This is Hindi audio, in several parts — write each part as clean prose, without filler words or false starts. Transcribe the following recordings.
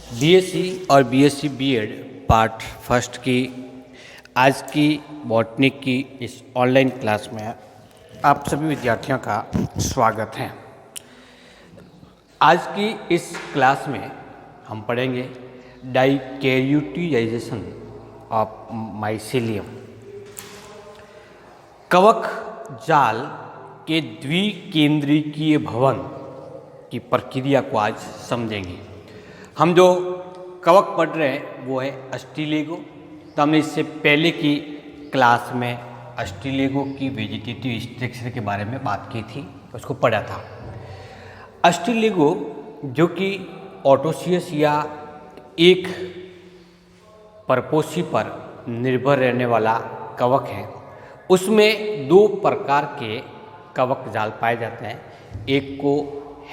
बीएससी और बीएससी बीएड पार्ट फर्स्ट की आज की बॉटनी की इस ऑनलाइन क्लास में आप सभी विद्यार्थियों का स्वागत है। आज की इस क्लास में हम पढ़ेंगे डाइकैरियोटाइजेशन ऑफ माइसीलियम। कवक जाल के द्विकेंद्रिकीय भवन की प्रक्रिया को आज समझेंगे। हम जो कवक पढ़ रहे हैं वो है अस्टिलेगो। तो हमने इससे पहले की क्लास में अस्टिलेगो की वेजिटेटिव स्ट्रक्चर के बारे में बात की थी, उसको पढ़ा था। अस्टिलेगो जो कि ऑटोसियस या एक परपोषी पर निर्भर रहने वाला कवक है, उसमें दो प्रकार के कवक जाल पाए जाते हैं। एक को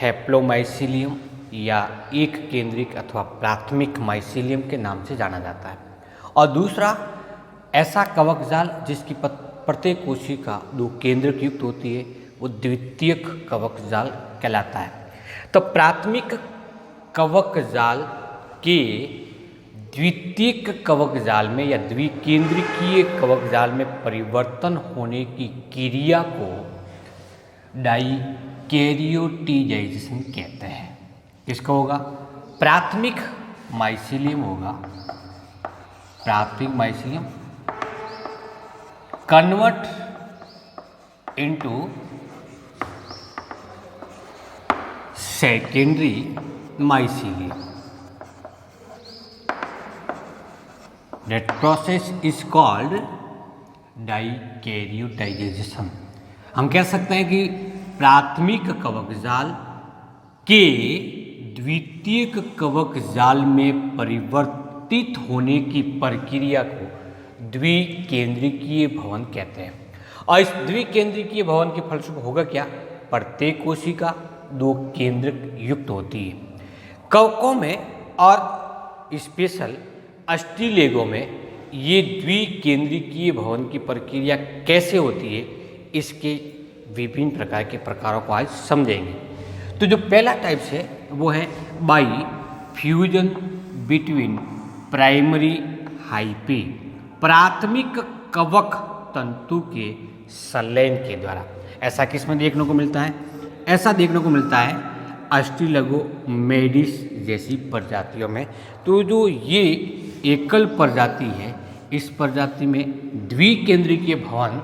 हैप्लोमाइसीलियम या एक केंद्रिक अथवा प्राथमिक माइसीलियम के नाम से जाना जाता है, और दूसरा ऐसा कवक जाल जिसकी प्रत्येक कोशिका दो केंद्रक युक्त होती है, वो द्वितीयक कवक जाल कहलाता है। तो प्राथमिक कवक जाल के द्वितीयक कवक जाल में या द्विकेंद्रिकीय कवक जाल में परिवर्तन होने की क्रिया को डाइकैरियोटाइजेशन कहते हैं। किसका होगा? प्राथमिक माइसीलियम होगा। प्राथमिक mycelium convert into secondary mycelium. That process is called dikaryotisation. हम कह सकते हैं कि प्राथमिक कवक जाल के द्वितीयक कवक जाल में परिवर्तित होने की प्रक्रिया को द्विकेंद्रिकीय भवन कहते हैं। और इस द्विकेंद्रिकीय भवन के फलस्वरूप होगा क्या? प्रत्येक कोशिका दो केंद्रक युक्त होती है। कवकों में और स्पेशल अस्टिलेगो में ये द्विकेंद्रिकीय भवन की प्रक्रिया कैसे होती है, इसके विभिन्न प्रकार के प्रकारों को आज समझेंगे। तो जो पहला टाइप्स है वो है by fusion between primary hyphae, प्राथमिक कवक तंतु के संलयन के द्वारा। ऐसा किसमें देखने को मिलता है? ऐसा देखने को मिलता है अस्टिलेगो मेडिस जैसी प्रजातियों में। तो जो ये एकल प्रजाति है, इस प्रजाति में द्विकेंद्रिकीय भवन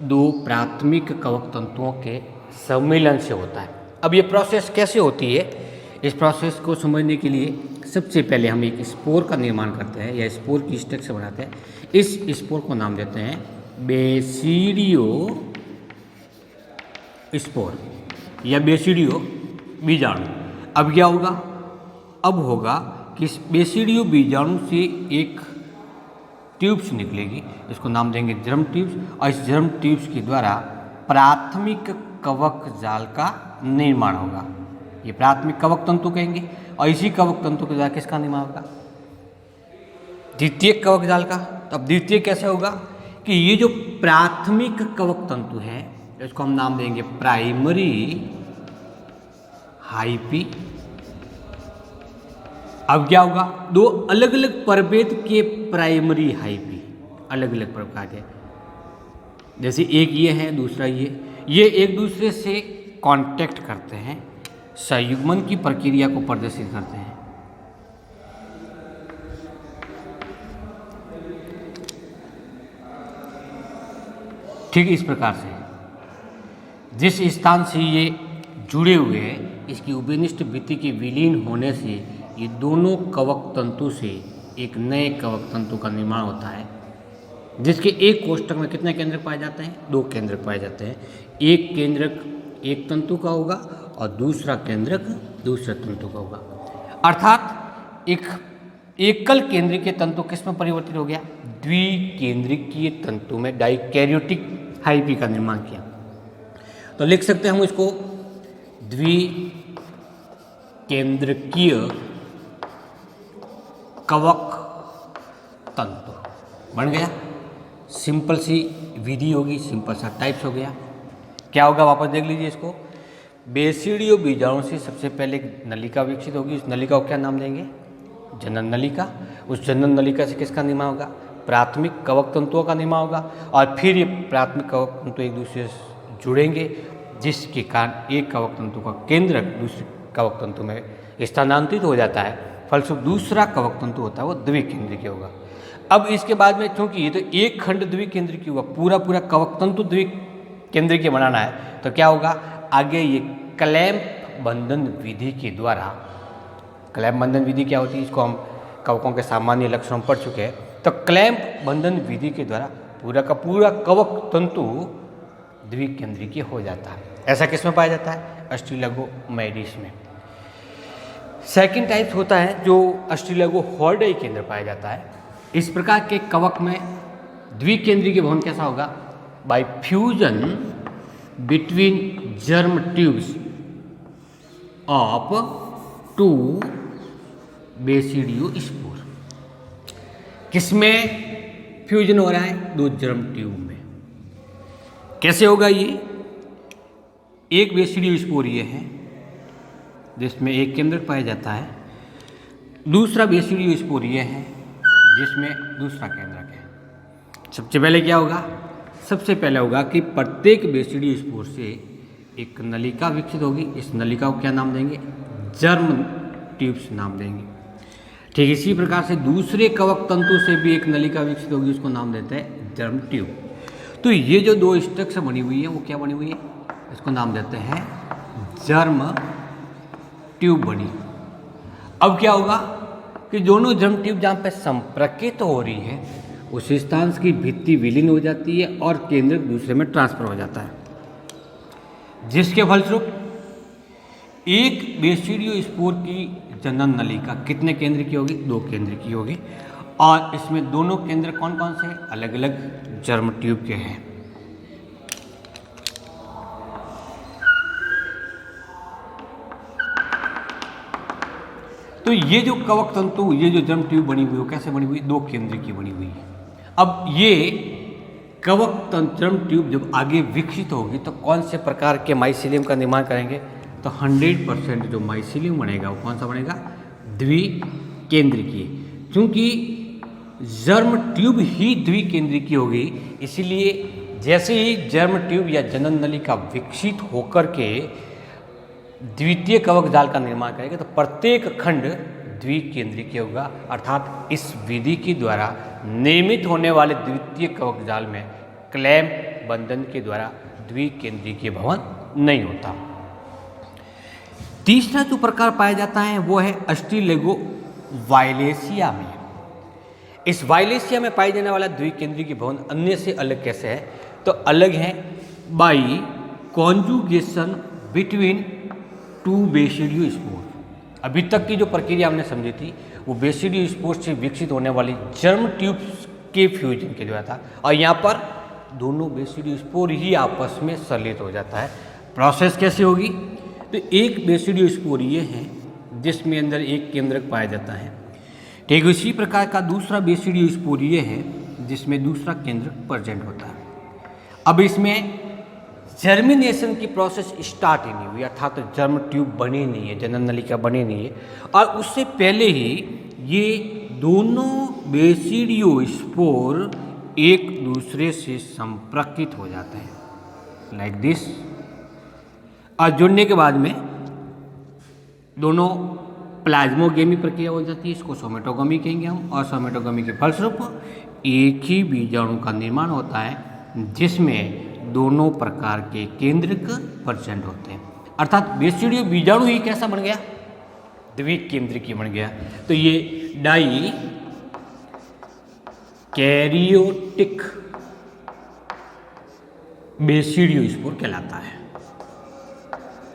दो प्राथमिक कवक तंतुओं के सम्मेलन से होता है। अब ये प्रोसेस कैसे होती है, इस प्रोसेस को समझने के लिए सबसे पहले हम एक स्पोर का निर्माण करते हैं या स्पोर की स्ट्रक्चर बनाते हैं। इस स्पोर को नाम देते हैं बेसिडियो स्पोर या बेसिडियो बीजाणु। अब क्या होगा? अब होगा कि इस बेसिडियो बीजाणु से एक ट्यूब्स निकलेगी, इसको नाम देंगे जर्म ट्यूब्स, और इस जर्म ट्यूब्स के द्वारा प्राथमिक कवक जाल का निर्माण होगा। ये प्राथमिक कवक तंतु कहेंगे, और इसी कवक तंतु के द्वारा किसका निर्माण होगा? द्वितीयक कवक जाल का। तो अब द्वितीय कैसे होगा कि ये जो प्राथमिक कवक तंतु है, इसको हम नाम देंगे प्राइमरी हाइपी। अब क्या होगा? दो अलग अलग प्रभेद के प्राइमरी हाइपी, अलग अलग प्रकार के, जैसे एक ये है, दूसरा ये एक दूसरे से कांटेक्ट करते हैं, संयुग्मन की प्रक्रिया को प्रदर्शित करते हैं। ठीक इस प्रकार से जिस स्थान से ये जुड़े हुए हैं, इसकी उभयनिष्ठ भित्ति के विलीन होने से ये दोनों कवक तंतु से एक नए कवक तंतु का निर्माण होता है, जिसके एक कोष्ठक में कितने केंद्रक पाए जाते हैं? दो केंद्रक पाए जाते हैं। एक केंद्रक एक तंतु का होगा और दूसरा केंद्रक दूसरे तंतु का होगा। अर्थात एक एकल केंद्रिकीय तंतु किस में परिवर्तित हो गया? द्विकेंद्रिकीय तंतु में डाइकैरियोटिक हाइपी का निर्माण किया। तो लिख सकते हैं हम इसको द्विकेंद्रिकीय कवक तंतु बन गया। सिंपल सी विधि होगी, सिंपल सा टाइप्स हो गया। क्या होगा? वापस देख लीजिए इसको। बेसिडियो बीजाणु से सबसे पहले एक नलिका विकसित होगी। उस नलिका को क्या नाम देंगे? जनन नलिका। उस जनन नलिका से किसका निर्माण होगा? प्राथमिक कवक तंतुओं का निर्माण होगा और फिर ये प्राथमिक कवक तंतु एक दूसरे से जुड़ेंगे, जिसके कारण एक कवक तंतु का केंद्रक दूसरे कवक तंतु में स्थानांतरित हो जाता है। फलस्वरूप दूसरा कवक तंतु होता है वो द्विकेंद्रिकीय होगा। अब इसके बाद में चूंकि ये तो एक खंड द्विकेंद्रिकीय हुआ, पूरा पूरा कवक तंतु द्विकेंद्रिकीय बनाना है, तो क्या होगा? आगे ये क्लैंप बंधन विधि के द्वारा, क्लैंप बंधन विधि क्या होती है इसको हम कवकों के सामान्य लक्षणों में पढ़ चुके हैं। तो क्लैंप बंधन विधि के द्वारा पूरा का पूरा कवक तंतु द्विकेंद्रिकीय हो जाता है। ऐसा किसमें पाया जाता है? अस्ट्रिलगोमेडिस में। सेकंड टाइप होता है जो अस्ट्रिलगोहॉर्डाई के अंदर पाया जाता है। इस प्रकार के कवक में द्विकेंद्रिकीय भवन कैसा होगा? By fusion between germ tubes of two basidiospore. किसमें फ्यूजन हो रहा है? दो जर्म ट्यूब में। कैसे होगा ये? एक बेसिडियोस्पोर ये है जिसमें एक केंद्रक पाया जाता है, दूसरा बेसिडियोस्पोर ये है जिसमें दूसरा केंद्रक है। सबसे पहले क्या होगा? सबसे पहले होगा कि प्रत्येक बेसिडियोस्पोर से एक नलिका विकसित होगी। इस नलिका को क्या नाम देंगे? जर्म ट्यूब्स नाम देंगे। ठीक इसी प्रकार से दूसरे कवक तंतु से भी एक नलिका विकसित होगी, उसको नाम देते हैं जर्म ट्यूब। तो ये जो दो स्ट्रक्चर बनी हुई है वो क्या बनी हुई है? इसको नाम देते हैं जर्म ट्यूब बनी। अब क्या होगा कि दोनों जर्म ट्यूब जहाँ पे संपर्कित हो रही है उस स्थान की भित्ति विलीन हो जाती है और केंद्रक दूसरे में ट्रांसफर हो जाता है, जिसके फलस्वरूप एक बेसिडियोस्पोर की जनन नलिका कितने केंद्र की होगी? दो केंद्र की होगी। और इसमें दोनों केंद्र कौन कौन से? अलग अलग जर्म ट्यूब के हैं। तो ये जो कवक तंतु, ये जो जर्म ट्यूब बनी हुई है, कैसे बनी हुई? दो केंद्र की बनी हुई है। अब ये कवक तंत्र जर्म ट्यूब जब आगे विकसित होगी तो कौन से प्रकार के माइसीलियम का निर्माण करेंगे? तो 100% जो माइसीलियम बनेगा वो कौन सा बनेगा? द्विकेंद्रिकीय। क्योंकि जर्म ट्यूब ही द्विकेंद्रिकीय होगी, इसीलिए जैसे ही जर्म ट्यूब या जनन नलिका विकसित होकर के द्वितीय कवक जाल का निर्माण करेगा तो प्रत्येक खंड द्विकेंद्रिकीय होगा। अर्थात इस विधि के द्वारा निर्मित होने वाले द्वितीय कवक जाल में क्लैंप बंधन के द्वारा द्विकेंद्रिकीय भवन नहीं होता। तीसरा जो प्रकार पाया जाता है वो है अस्ट्रिलेगोवायलेशिया में। इस वायलेशिया में पाई जाने वाला द्विकेंद्रिकीय भवन अन्य से अलग कैसे है? तो अलग है by conjugation between two basidiospore. अभी तक की जो प्रक्रिया हमने समझी थी वो बेसिडियोस्पोर से विकसित होने वाली जर्म ट्यूब्स के फ्यूजन के द्वारा था, और यहाँ पर दोनों बेसिडियोस्पोर ही आपस में संलित हो जाता है। प्रोसेस कैसे होगी? तो एक बेसिडियोस्पोर ये है जिसमें अंदर एक केंद्रक पाया जाता है। ठीक उसी प्रकार का दूसरा बेसिडियोस्पोर ये है जिसमें दूसरा केंद्रक प्रेजेंट होता है। अब इसमें जर्मिनेशन की प्रोसेस स्टार्ट ही नहीं हुई, अर्थात तो जर्म ट्यूब बनी नहीं है, जनन नलिका बनी नहीं है, और उससे पहले ही ये दोनों बेसिडियोस्पोर एक दूसरे से संपर्कित हो जाते हैं लाइक दिस। और जुड़ने के बाद में दोनों प्लाज्मोगेमी प्रक्रिया हो जाती है, इसको सोमेटोगमी कहेंगे हम, और सोमेटोगमी के फलस्वरूप एक ही बीजाणु का निर्माण होता है जिसमें दोनों प्रकार के केंद्रक प्रेजेंट होते हैं। अर्थात बेसिडियो बीजाणु ही कैसा बन गया? द्विकेंद्रिकीय बन गया। तो ये डाई कैरियोटिक बेसिडियोस्पोर कहलाता है।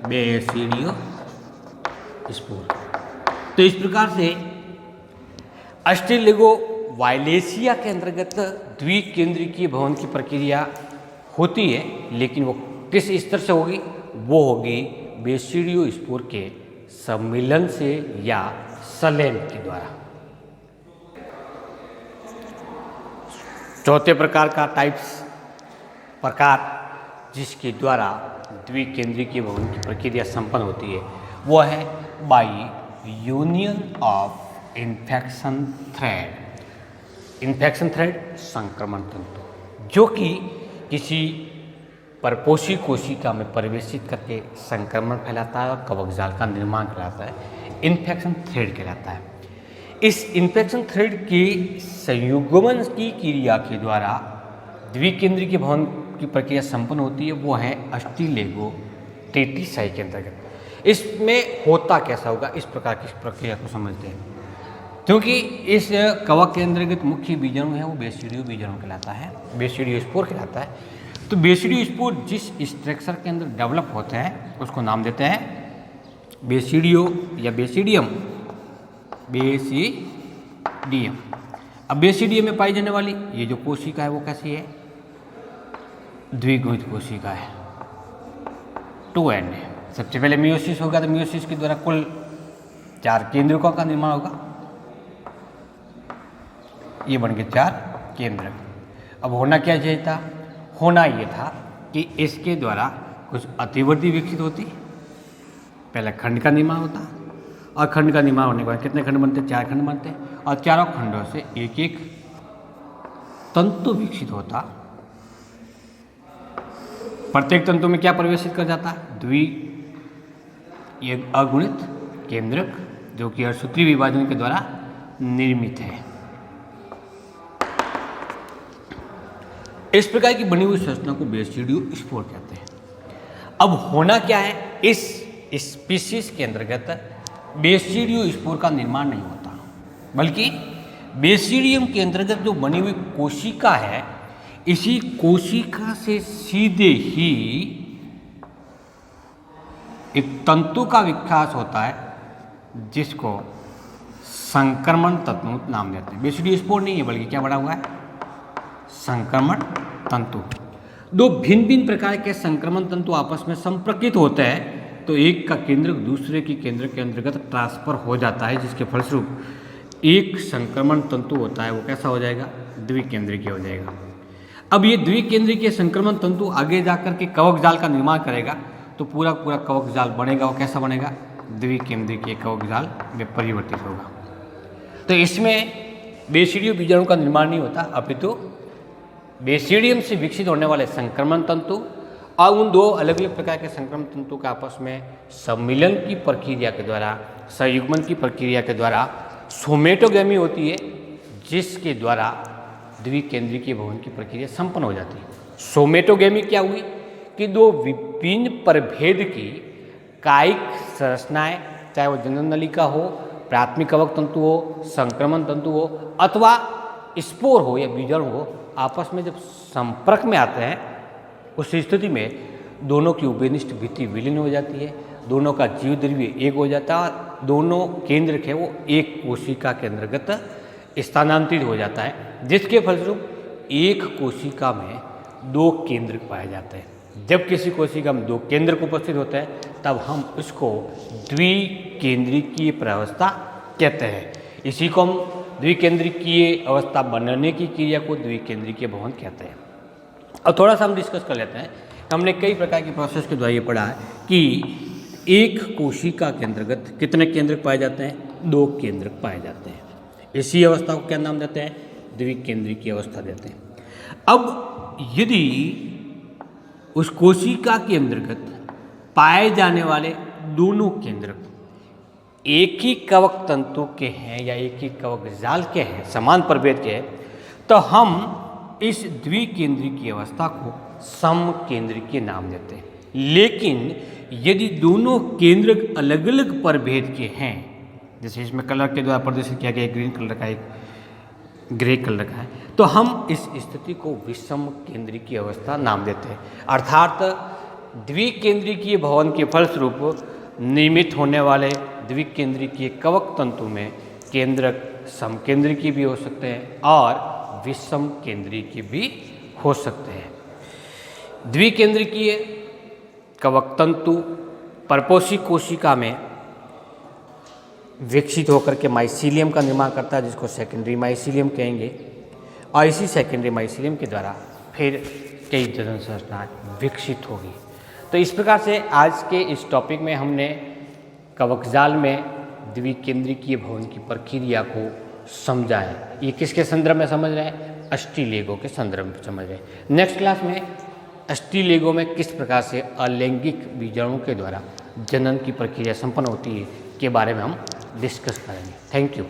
बेसिडियोस्पोर। तो इस प्रकार से अस्ट्रिलेगोवायलेशिया के अंतर्गत द्विकेंद्रिकीय भवन की प्रक्रिया होती है, लेकिन वो किस स्तर से होगी? वो होगी बेसिडियोस्पोर के सम्मिलन से या संलयन के द्वारा। चौथे प्रकार का प्रकार जिसके द्वारा द्विकेंद्रीय भवन की प्रक्रिया संपन्न होती है वो है by union of infection thread. Infection thread संक्रमण तंतु, जो कि किसी परपोषी कोशिका में प्रवेशित करके संक्रमण फैलाता है और कवक जाल का निर्माण कराता है, इन्फेक्शन थ्रेड कहलाता है। इस इन्फेक्शन थ्रेड के संयुग्मन की क्रिया के द्वारा द्विकेंद्रीय भवन की प्रक्रिया संपन्न होती है, वो है अस्टिलेगोटेटिसाई के अंतर्गत। इसमें होता कैसा होगा, इस प्रकार की प्रक्रिया को समझते हैं। क्योंकि इस कवक के अंतर्गत मुख्य बीजाणु है वो बेसिडियो बीजाणु कहलाता है, बेसिडियो स्पोर कहलाता है। तो बेसिडियो स्पोर जिस स्ट्रक्चर के अंदर डेवलप होते हैं उसको नाम देते हैं बेसिडियो या बेसिडियम। बेसिडियम। अब बेसिडियम में पाई जाने वाली ये जो कोशिका है वो कैसी है, द्विगुणित कोशिका है, 2n है। सबसे पहले मियोसिस होगा, तो मियोसिस के द्वारा कुल 4 केंद्रकों का निर्माण होगा, ये बन गए 4 केंद्र। अब होना क्या चाहिए था, होना ये था कि इसके द्वारा कुछ अतिवृद्धि विकसित होती, पहले खंड का निर्माण होता, और खंड का निर्माण होने के बाद कितने खंड बनते, 4 खंड बनते, और चारों खंडों से एक एक तंतु विकसित होता। प्रत्येक तंतु में क्या प्रवेशित कर जाता, अगुणित केंद्रक, जो कि अर्धसूत्रीय विभाजन के द्वारा निर्मित है। इस प्रकार की बनी हुई संरचना को बेसिडियो स्पोर कहते हैं। अब होना क्या है, इस स्पीशीज के अंतर्गत बेसिडियो स्पोर का निर्माण नहीं होता, बल्कि बेसिडियम के अंतर्गत जो बनी हुई कोशिका है, इसी कोशिका से सीधे ही एक तंतु का विकास होता है, जिसको संक्रमण तंतु नाम देते हैं। बेसिडियो स्पोर नहीं है, बल्कि क्या बना हुआ है, संक्रमण तंतु। दो भिन्न भिन्न प्रकार के संक्रमण तंतु आपस में संपर्कित होते हैं, तो एक का केंद्रक दूसरे की केंद्र के अंतर्गत ट्रांसफर हो जाता है, जिसके फलस्वरूप एक संक्रमण तंतु होता है वो कैसा हो जाएगा, द्विकेंद्रीय हो जाएगा। अब ये द्विकेंद्रीय संक्रमण तंतु आगे जाकर के कवक जाल का निर्माण करेगा, तो पूरा पूरा कवक जाल बनेगा, वो कैसा बनेगा, द्विकेंद्रीय कवक जाल में परिवर्तित होगा। तो इसमें बेसिडियो बीजाणु का निर्माण नहीं होता, अपितु बेसिडियम से विकसित होने वाले संक्रमण तंतु और उन दो अलग अलग प्रकार के संक्रमण तंतु के आपस में सम्मिलन की प्रक्रिया के द्वारा, संयुग्मन की प्रक्रिया के द्वारा सोमेटोगेमी होती है, जिसके द्वारा द्विकेंद्रीय भवन की प्रक्रिया संपन्न हो जाती है। सोमेटोगेमी क्या हुई कि दो विभिन्न प्रभेद की कायिक संरचनाएं, चाहे वो जनन नलिका हो, प्राथमिक कवक तंतु हो, संक्रमण तंतु हो, अथवा स्पोर हो या बीजाणु हो, आपस में जब संपर्क में आते हैं, उस स्थिति में दोनों की उभयनिष्ठ भित्ति विलीन हो जाती है, दोनों का जीव द्रव्य एक हो जाता है, दोनों केंद्र है वो एक कोशिका के अंतर्गत स्थानांतरित हो जाता है, जिसके फलस्वरूप एक कोशिका में 2 केंद्र पाए जाते हैं। जब किसी कोशिका में 2 केंद्र उपस्थित होते हैं, तब हम उसको द्विकेंद्रीय प्रावस्था कहते हैं। इसी को हम द्विकेंद्रीय अवस्था बनने की क्रिया को द्विकेंद्रीय भवन कहते हैं। और थोड़ा सा हम डिस्कस कर लेते हैं। हमने कई प्रकार की प्रोसेस के द्वारा ये पढ़ा है कि एक कोशिका के अंतर्गत कितने केंद्रक पाए जाते हैं, 2 केंद्रक पाए जाते हैं। इसी अवस्था को क्या नाम देते हैं, द्विकेंद्रीय अवस्था देते हैं। अब यदि उस कोशिका के अंतर्गत पाए जाने वाले दोनों केंद्रक एक ही कवक तंतु के हैं या एक ही कवक जाल के हैं, समान प्रभेद के हैं, तो हम इस द्विकेंद्रीय अवस्था को समकेंद्रीय नाम देते हैं। लेकिन यदि दोनों केंद्र अलग अलग प्रभेद के हैं, जैसे इसमें कलर के द्वारा प्रदर्शित किया गया, एक ग्रीन कलर का, एक ग्रे कलर का है, तो हम इस स्थिति को विषम केंद्रीय अवस्था नाम देते हैं। अर्थात द्विकेंद्रीय भवन के फलस्वरूप निर्मित होने वाले द्विकेंद्रीय कवक तंतु में केंद्रक समकेंद्रीय भी हो सकते हैं और विषम केंद्रीय भी हो सकते हैं। द्विकेंद्रीय कवक तंतु परपोषी कोशिका में विकसित होकर के माइसीलियम का निर्माण करता है, जिसको सेकेंडरी माइसीलियम कहेंगे, और इसी सेकेंडरी माइसीलियम के द्वारा फिर कई जनन संरचनाएं विकसित होगी। तो इस प्रकार से आज के इस टॉपिक में हमने कवकजाल में द्विकेंद्रिकीय भवन की प्रक्रिया को समझा है। ये किसके संदर्भ में समझ रहे हैं? अस्टिलेगो के संदर्भ में समझ रहे हैं। नेक्स्ट क्लास में अस्टिलेगो में किस प्रकार से अलैंगिक बीजाणु के द्वारा जनन की प्रक्रिया संपन्न होती है के बारे में हम डिस्कस करेंगे। Thank you.